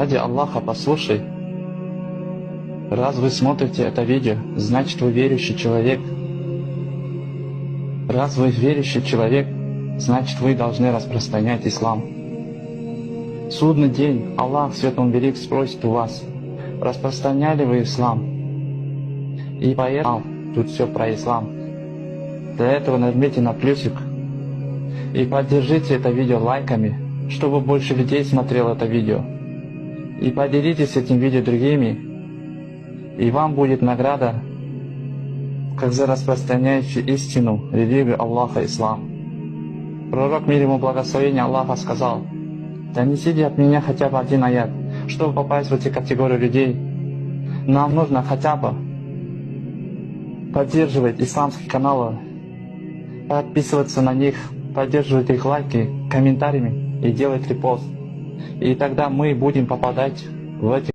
Ради Аллаха, послушай. Раз вы смотрите это видео, значит вы верующий человек. Раз вы верующий человек, значит вы должны распространять ислам. В судный день Аллах Святом Велик спросит у вас, распространяли вы ислам? И поэтому тут все про ислам. Для этого нажмите на плюсик и поддержите это видео лайками, чтобы больше людей смотрело это видео. И поделитесь этим видео другими, и вам будет награда, как за распространяющий истину, религию Аллаха, ислам. Пророк, мир ему благословения Аллаха, сказал: донесите от меня хотя бы один аят, чтобы попасть в эти категории людей. Нам нужно хотя бы поддерживать исламские каналы, подписываться на них, поддерживать их лайки, комментариями и делать репост. И тогда мы будем попадать в эти